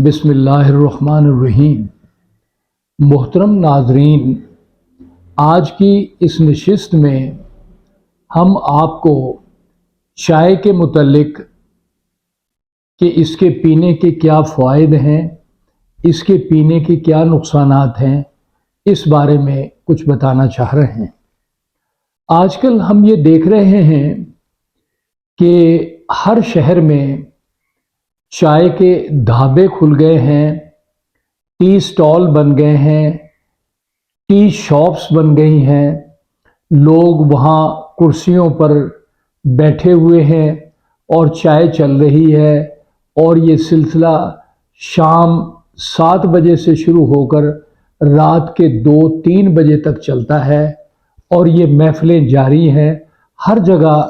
بسم اللہ الرحمن الرحیم۔ محترم ناظرین، آج کی اس نشست میں ہم آپ کو چائے کے متعلق کہ اس کے پینے کے کیا فوائد ہیں، اس کے پینے کے کیا نقصانات ہیں، اس بارے میں کچھ بتانا چاہ رہے ہیں۔ آج کل ہم یہ دیکھ رہے ہیں کہ ہر شہر میں چائے کے ڈھابے کھل گئے ہیں، ٹی سٹال بن گئے ہیں، ٹی شاپس بن گئی ہیں، لوگ وہاں کرسیوں پر بیٹھے ہوئے ہیں اور چائے چل رہی ہے، اور یہ سلسلہ شام 7 بجے سے شروع ہو کر رات کے 2-3 بجے تک چلتا ہے، اور یہ محفلیں جاری ہیں۔ ہر جگہ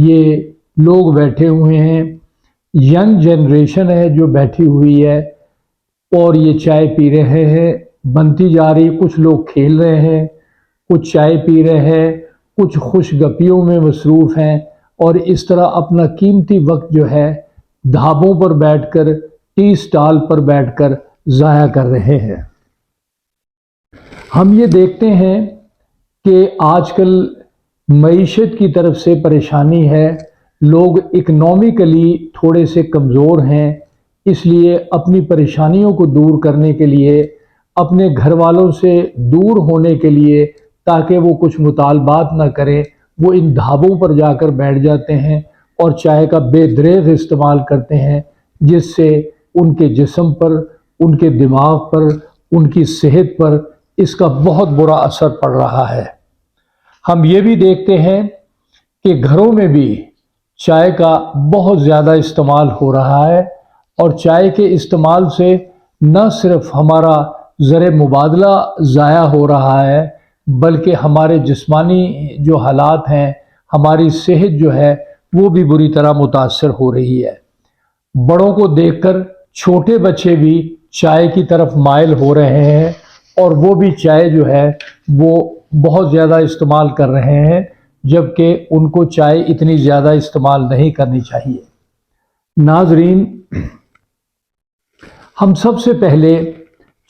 یہ لوگ بیٹھے ہوئے ہیں، ینگ جنریشن ہے جو بیٹھی ہوئی ہے اور یہ چائے پی رہے ہیں، بنتی جا رہی۔ کچھ لوگ کھیل رہے ہیں، کچھ چائے پی رہے ہیں، کچھ خوش گپیوں میں مصروف ہیں، اور اس طرح اپنا قیمتی وقت جو ہے ڈھابوں پر بیٹھ کر، ٹی سٹال پر بیٹھ کر ضائع کر رہے ہیں۔ ہم یہ دیکھتے ہیں کہ آج کل معیشت کی طرف سے پریشانی ہے، لوگ اکنامکلی تھوڑے سے کمزور ہیں، اس لیے اپنی پریشانیوں کو دور کرنے کے لیے، اپنے گھر والوں سے دور ہونے کے لیے، تاکہ وہ کچھ مطالبات نہ کریں، وہ ان ڈھابوں پر جا کر بیٹھ جاتے ہیں اور چائے کا بے دریغ استعمال کرتے ہیں، جس سے ان کے جسم پر، ان کے دماغ پر، ان کی صحت پر اس کا بہت برا اثر پڑ رہا ہے۔ ہم یہ بھی دیکھتے ہیں کہ گھروں میں بھی چائے کا بہت زیادہ استعمال ہو رہا ہے، اور چائے کے استعمال سے نہ صرف ہمارا زر مبادلہ ضائع ہو رہا ہے، بلکہ ہمارے جسمانی جو حالات ہیں، ہماری صحت جو ہے وہ بھی بری طرح متاثر ہو رہی ہے۔ بڑوں کو دیکھ کر چھوٹے بچے بھی چائے کی طرف مائل ہو رہے ہیں، اور وہ بھی چائے جو ہے وہ بہت زیادہ استعمال کر رہے ہیں، جبکہ ان کو چائے اتنی زیادہ استعمال نہیں کرنی چاہیے۔ ناظرین، ہم سب سے پہلے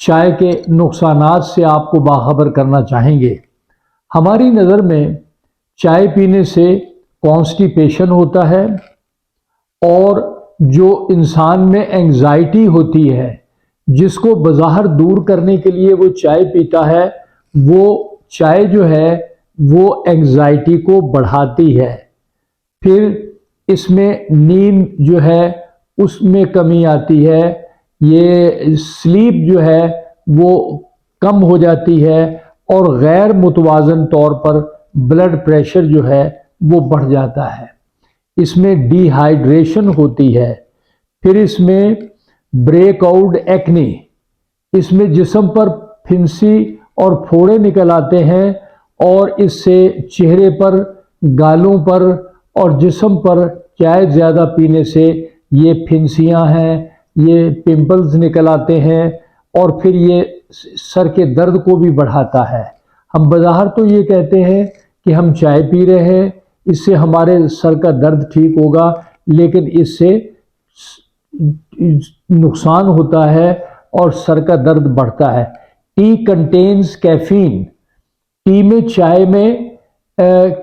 چائے کے نقصانات سے آپ کو باخبر کرنا چاہیں گے۔ ہماری نظر میں چائے پینے سے کانسٹیپیشن ہوتا ہے، اور جو انسان میں انگزائٹی ہوتی ہے، جس کو بظاہر دور کرنے کے لیے وہ چائے پیتا ہے، وہ چائے جو ہے وہ انگزائٹی کو بڑھاتی ہے۔ پھر اس میں نیند جو ہے اس میں کمی آتی ہے، یہ سلیپ جو ہے وہ کم ہو جاتی ہے، اور غیر متوازن طور پر بلڈ پریشر جو ہے وہ بڑھ جاتا ہے۔ اس میں ڈی ہائیڈریشن ہوتی ہے۔ پھر اس میں بریک آؤٹ ایکنی، اس میں جسم پر پھنسی اور پھوڑے نکل آتے ہیں، اور اس سے چہرے پر، گالوں پر اور جسم پر چائے زیادہ پینے سے یہ پھنسیاں ہیں، یہ پمپلز نکل آتے ہیں، اور پھر یہ سر کے درد کو بھی بڑھاتا ہے۔ ہم بظاہر تو یہ کہتے ہیں کہ ہم چائے پی رہے ہیں، اس سے ہمارے سر کا درد ٹھیک ہوگا، لیکن اس سے نقصان ہوتا ہے اور سر کا درد بڑھتا ہے۔ ٹی کنٹینز کیفین، ٹی میں، چائے میں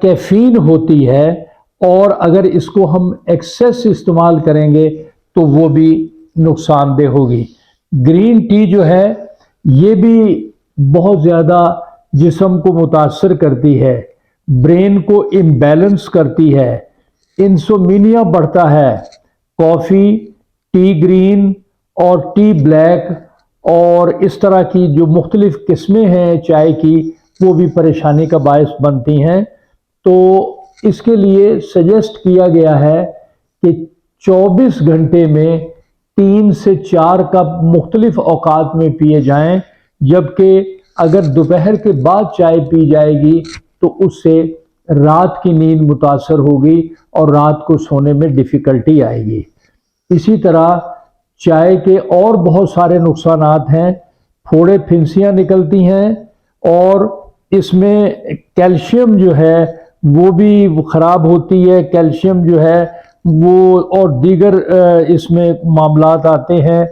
کیفین ہوتی ہے، اور اگر اس کو ہم ایکسیس استعمال کریں گے تو وہ بھی نقصان دہ ہوگی۔ گرین ٹی جو ہے یہ بھی بہت زیادہ جسم کو متاثر کرتی ہے، برین کو امبیلنس کرتی ہے، انسومینیا بڑھتا ہے۔ کافی، ٹی گرین اور ٹی بلیک اور اس طرح کی جو مختلف قسمیں ہیں چائے کی، وہ بھی پریشانی کا باعث بنتی ہیں۔ تو اس کے لیے سجیسٹ کیا گیا ہے کہ 24 گھنٹے میں 3 سے 4 کپ مختلف اوقات میں پیے جائیں، جبکہ اگر دوپہر کے بعد چائے پی جائے گی تو اس سے رات کی نیند متاثر ہوگی اور رات کو سونے میں ڈیفیکلٹی آئے گی۔ اسی طرح چائے کے اور بہت سارے نقصانات ہیں، پھوڑے پھنسیاں نکلتی ہیں، اور اس میں کیلشیم جو ہے وہ بھی خراب ہوتی ہے، کیلشیم جو ہے وہ، اور دیگر اس میں معاملات آتے ہیں۔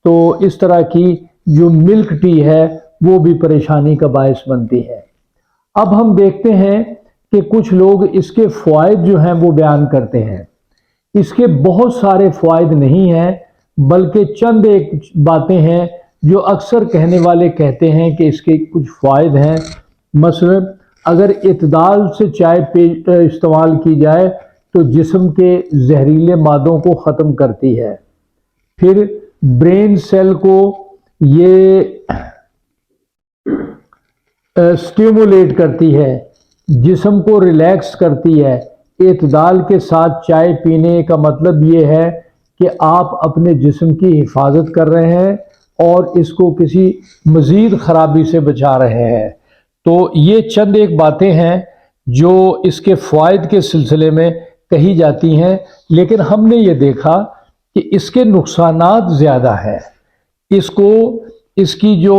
تو اس طرح کی جو ملک ٹی ہے وہ بھی پریشانی کا باعث بنتی ہے۔ اب ہم دیکھتے ہیں کہ کچھ لوگ اس کے فوائد جو ہیں وہ بیان کرتے ہیں۔ اس کے بہت سارے فوائد نہیں ہیں، بلکہ چند ایک باتیں ہیں جو اکثر کہنے والے کہتے ہیں کہ اس کے کچھ فوائد ہیں۔ مثلا اگر اعتدال سے چائے استعمال کی جائے تو جسم کے زہریلے مادوں کو ختم کرتی ہے۔ پھر برین سیل کو یہ سٹیمولیٹ کرتی ہے، جسم کو ریلیکس کرتی ہے۔ اعتدال کے ساتھ چائے پینے کا مطلب یہ ہے کہ آپ اپنے جسم کی حفاظت کر رہے ہیں اور اس کو کسی مزید خرابی سے بچا رہے ہیں۔ تو یہ چند ایک باتیں ہیں جو اس کے فوائد کے سلسلے میں کہی جاتی ہیں، لیکن ہم نے یہ دیکھا کہ اس کے نقصانات زیادہ ہیں۔ اس کی جو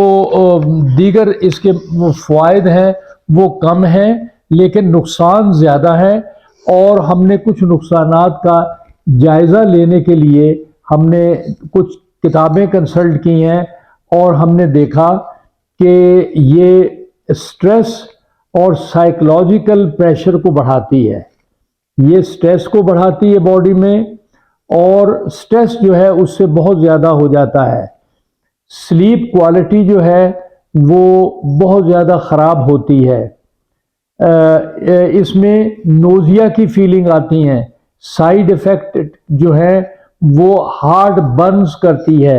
دیگر اس کے فوائد ہیں وہ کم ہیں، لیکن نقصان زیادہ ہیں، اور ہم نے کچھ نقصانات کا جائزہ لینے کے لیے ہم نے کچھ کتابیں کنسلٹ کی ہیں، اور ہم نے دیکھا کہ یہ سٹریس اور سائیکولوجیکل پریشر کو بڑھاتی ہے۔ یہ سٹریس کو بڑھاتی ہے باڈی میں، اور سٹریس جو ہے اس سے بہت زیادہ ہو جاتا ہے۔ سلیپ کوالٹی جو ہے وہ بہت زیادہ خراب ہوتی ہے۔ اس میں نوزیا کی فیلنگ آتی ہیں۔ سائیڈ ایفیکٹ جو ہے وہ ہارٹ برنز کرتی ہے۔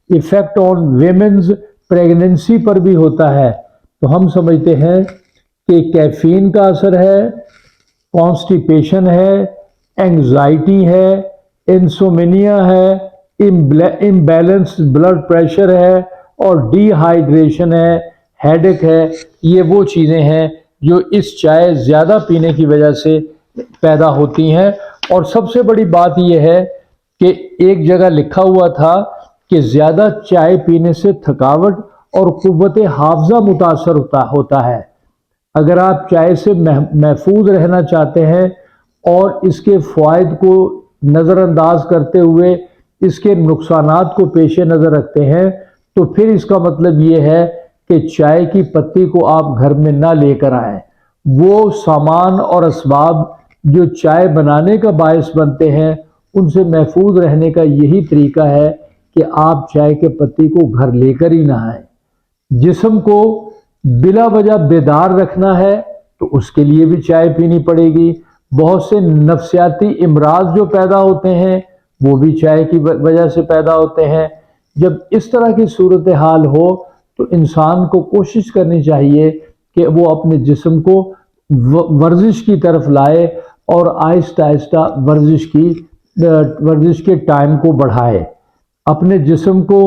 ایفیکٹ آن ویمنز پریگننسی پر بھی ہوتا ہے۔ تو ہم سمجھتے ہیں کہ کیفین کا اثر ہے، کانسٹیپیشن ہے، اینگزائٹی ہے، انسومنیا ہے، امبیلنس بلڈ پریشر ہے، اور ڈی ہائیڈریشن ہے، ہیڈک ہے۔ یہ وہ چیزیں ہیں جو اس چائے زیادہ پینے کی وجہ سے پیدا ہوتی ہیں۔ اور سب سے بڑی بات یہ ہے کہ ایک جگہ لکھا ہوا تھا کہ زیادہ چائے پینے سے تھکاوٹ اور قوت حافظہ متاثر ہوتا ہے۔ اگر آپ چائے سے محفوظ رہنا چاہتے ہیں اور اس کے فوائد کو نظر انداز کرتے ہوئے اس کے نقصانات کو پیش نظر رکھتے ہیں، تو پھر اس کا مطلب یہ ہے کہ چائے کی پتی کو آپ گھر میں نہ لے کر آئیں۔ وہ سامان اور اسباب جو چائے بنانے کا باعث بنتے ہیں ان سے محفوظ رہنے کا یہی طریقہ ہے کہ آپ چائے کے پتی کو گھر لے کر ہی نہ آئیں۔ جسم کو بلا وجہ بیدار رکھنا ہے تو اس کے لیے بھی چائے پینی پڑے گی۔ بہت سے نفسیاتی امراض جو پیدا ہوتے ہیں وہ بھی چائے کی وجہ سے پیدا ہوتے ہیں۔ جب اس طرح کی صورتحال ہو تو انسان کو کوشش کرنی چاہیے کہ وہ اپنے جسم کو ورزش کی طرف لائے اور آہستہ آہستہ ورزش کے ٹائم کو بڑھائے۔ اپنے جسم کو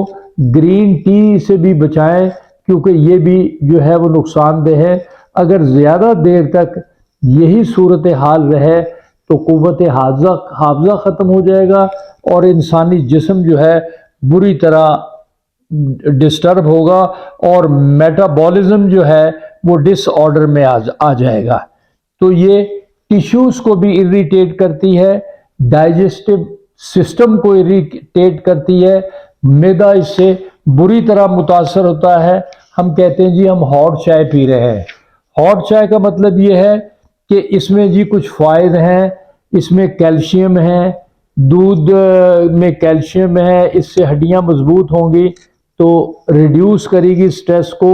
گرین ٹی سے بھی بچائیں، کیونکہ یہ بھی جو ہے وہ نقصان دہ ہے۔ اگر زیادہ دیر تک یہی صورتحال رہے تو قوت حافظہ ختم ہو جائے گا اور انسانی جسم جو ہے بری طرح ڈسٹرب ہوگا، اور میٹابولزم جو ہے وہ ڈس آرڈر میں آ جائے گا۔ تو یہ ٹیشوز کو بھی اریٹیٹ کرتی ہے، ڈائجسٹو سسٹم کو اریٹیٹ کرتی ہے، معدہ اس سے بری طرح متاثر ہوتا ہے۔ ہم کہتے ہیں جی ہم ہاٹ چائے پی رہے ہیں۔ ہاٹ چائے کا مطلب یہ ہے کہ اس میں جی کچھ فوائد ہیں، اس میں کیلشیم ہے، دودھ میں کیلشیم ہے، اس سے ہڈیاں مضبوط ہوں گی، تو ریڈیوس کرے گی سٹریس کو،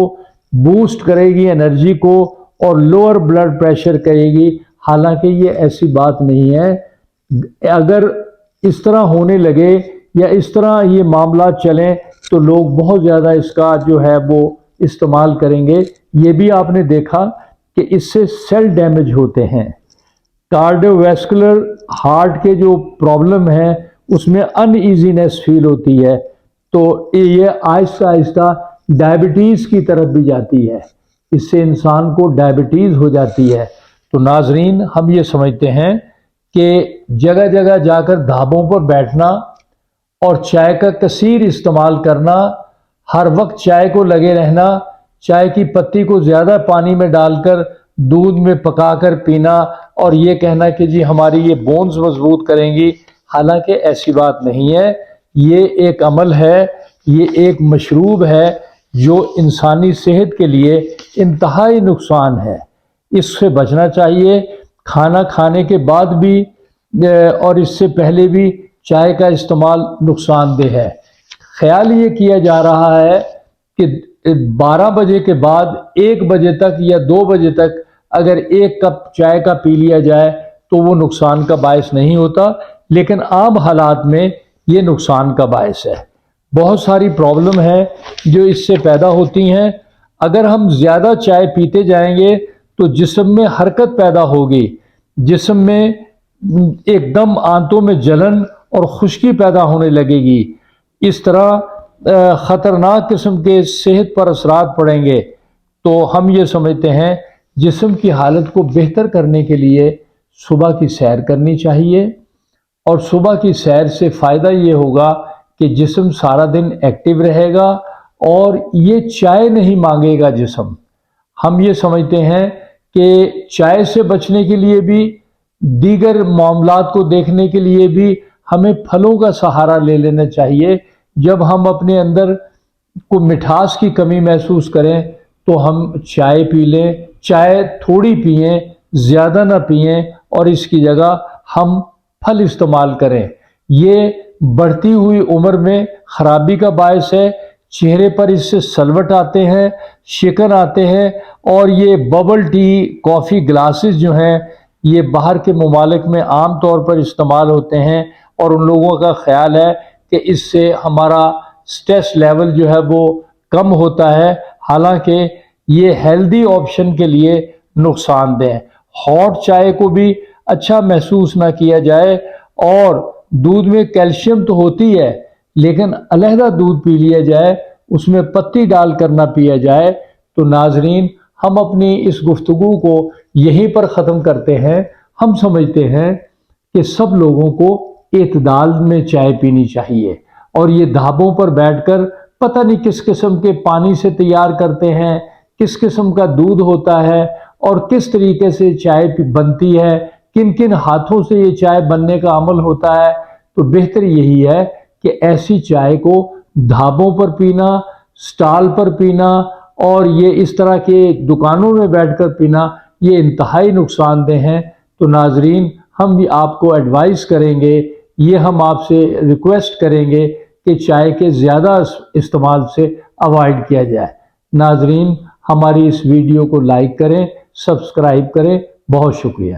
بوسٹ کرے گی انرجی کو، اور لوور بلڈ پریشر کرے گی۔ حالانکہ یہ ایسی بات نہیں ہے۔ اگر اس طرح ہونے لگے یا اس طرح یہ معاملات چلیں تو لوگ بہت زیادہ اس کا جو ہے وہ استعمال کریں گے۔ یہ بھی آپ نے دیکھا کہ اس سے سیل ڈیمیج ہوتے ہیں۔ کارڈیو ویسکولر ہارٹ کے جو پرابلم ہیں اس میں ان ایزینس فیل ہوتی ہے، تو یہ آہستہ آہستہ ڈائبٹیز کی طرف بھی جاتی ہے۔ اس سے انسان کو ڈائبٹیز ہو جاتی ہے۔ تو ناظرین، ہم یہ سمجھتے ہیں کہ جگہ جگہ جا کر ڈھابوں پر بیٹھنا اور چائے کا کثیر استعمال کرنا، ہر وقت چائے کو لگے رہنا، چائے کی پتی کو زیادہ پانی میں ڈال کر دودھ میں پکا کر پینا، اور یہ کہنا کہ جی ہماری یہ بونز مضبوط کریں گی، حالانکہ ایسی بات نہیں ہے۔ یہ ایک عمل ہے یہ ایک مشروب ہے جو انسانی صحت کے لیے انتہائی نقصان ہے، اس سے بچنا چاہیے۔ کھانا کھانے کے بعد بھی اور اس سے پہلے بھی چائے کا استعمال نقصان دہ ہے۔ خیال یہ کیا جا رہا ہے کہ 12 بجے کے بعد 1 بجے تک یا 2 بجے تک اگر 1 کپ چائے کا پی لیا جائے تو وہ نقصان کا باعث نہیں ہوتا، لیکن عام حالات میں یہ نقصان کا باعث ہے۔ بہت ساری پرابلم ہے جو اس سے پیدا ہوتی ہیں۔ اگر ہم زیادہ چائے پیتے جائیں گے تو جسم میں حرکت پیدا ہوگی، جسم میں ایک دم آنتوں میں جلن اور خشکی پیدا ہونے لگے گی، اس طرح خطرناک قسم کے صحت پر اثرات پڑیں گے۔ تو ہم یہ سمجھتے ہیں جسم کی حالت کو بہتر کرنے کے لیے صبح کی سیر کرنی چاہیے، اور صبح کی سیر سے فائدہ یہ ہوگا کہ جسم سارا دن ایکٹیو رہے گا اور یہ چائے نہیں مانگے گا جسم۔ ہم یہ سمجھتے ہیں کہ چائے سے بچنے کے لیے بھی، دیگر معاملات کو دیکھنے کے لیے بھی ہمیں پھلوں کا سہارا لے لینا چاہیے۔ جب ہم اپنے اندر کو مٹھاس کی کمی محسوس کریں تو ہم چائے پی لیں، چائے تھوڑی پئیں، زیادہ نہ پئیں، اور اس کی جگہ ہم پھل استعمال کریں۔ یہ بڑھتی ہوئی عمر میں خرابی کا باعث ہے، چہرے پر اس سے سلوٹ آتے ہیں، شکن آتے ہیں، اور یہ ببل ٹی کافی گلاسز جو ہیں یہ باہر کے ممالک میں عام طور پر استعمال ہوتے ہیں، اور ان لوگوں کا خیال ہے کہ اس سے ہمارا سٹریس لیول جو ہے وہ کم ہوتا ہے، حالانکہ یہ ہیلدی آپشن کے لیے نقصان دہ ہے۔ ہاٹ چائے کو بھی اچھا محسوس نہ کیا جائے، اور دودھ میں کیلشیم تو ہوتی ہے لیکن علیحدہ دودھ پی لیا جائے، اس میں پتی ڈال کر نہ پیا جائے۔ تو ناظرین، ہم اپنی اس گفتگو کو یہیں پر ختم کرتے ہیں۔ ہم سمجھتے ہیں کہ سب لوگوں کو اعتدال میں چائے پینی چاہیے، اور یہ ڈھابوں پر بیٹھ کر پتہ نہیں کس قسم کے پانی سے تیار کرتے ہیں، کس قسم کا دودھ ہوتا ہے، اور کس طریقے سے چائے بنتی ہے، کن کن ہاتھوں سے یہ چائے بننے کا عمل ہوتا ہے۔ تو بہتر یہی ہے کہ ایسی چائے کو ڈھابوں پر پینا، سٹال پر پینا، اور یہ اس طرح کے دکانوں میں بیٹھ کر پینا، یہ انتہائی نقصان دہ ہیں۔ تو ناظرین، ہم بھی آپ کو ایڈوائز کریں گے، یہ ہم آپ سے ریکویسٹ کریں گے کہ چائے کے زیادہ استعمال سے اوائڈ کیا جائے۔ ناظرین، ہماری اس ویڈیو کو لائک کریں، سبسکرائب کریں، بہت شکریہ۔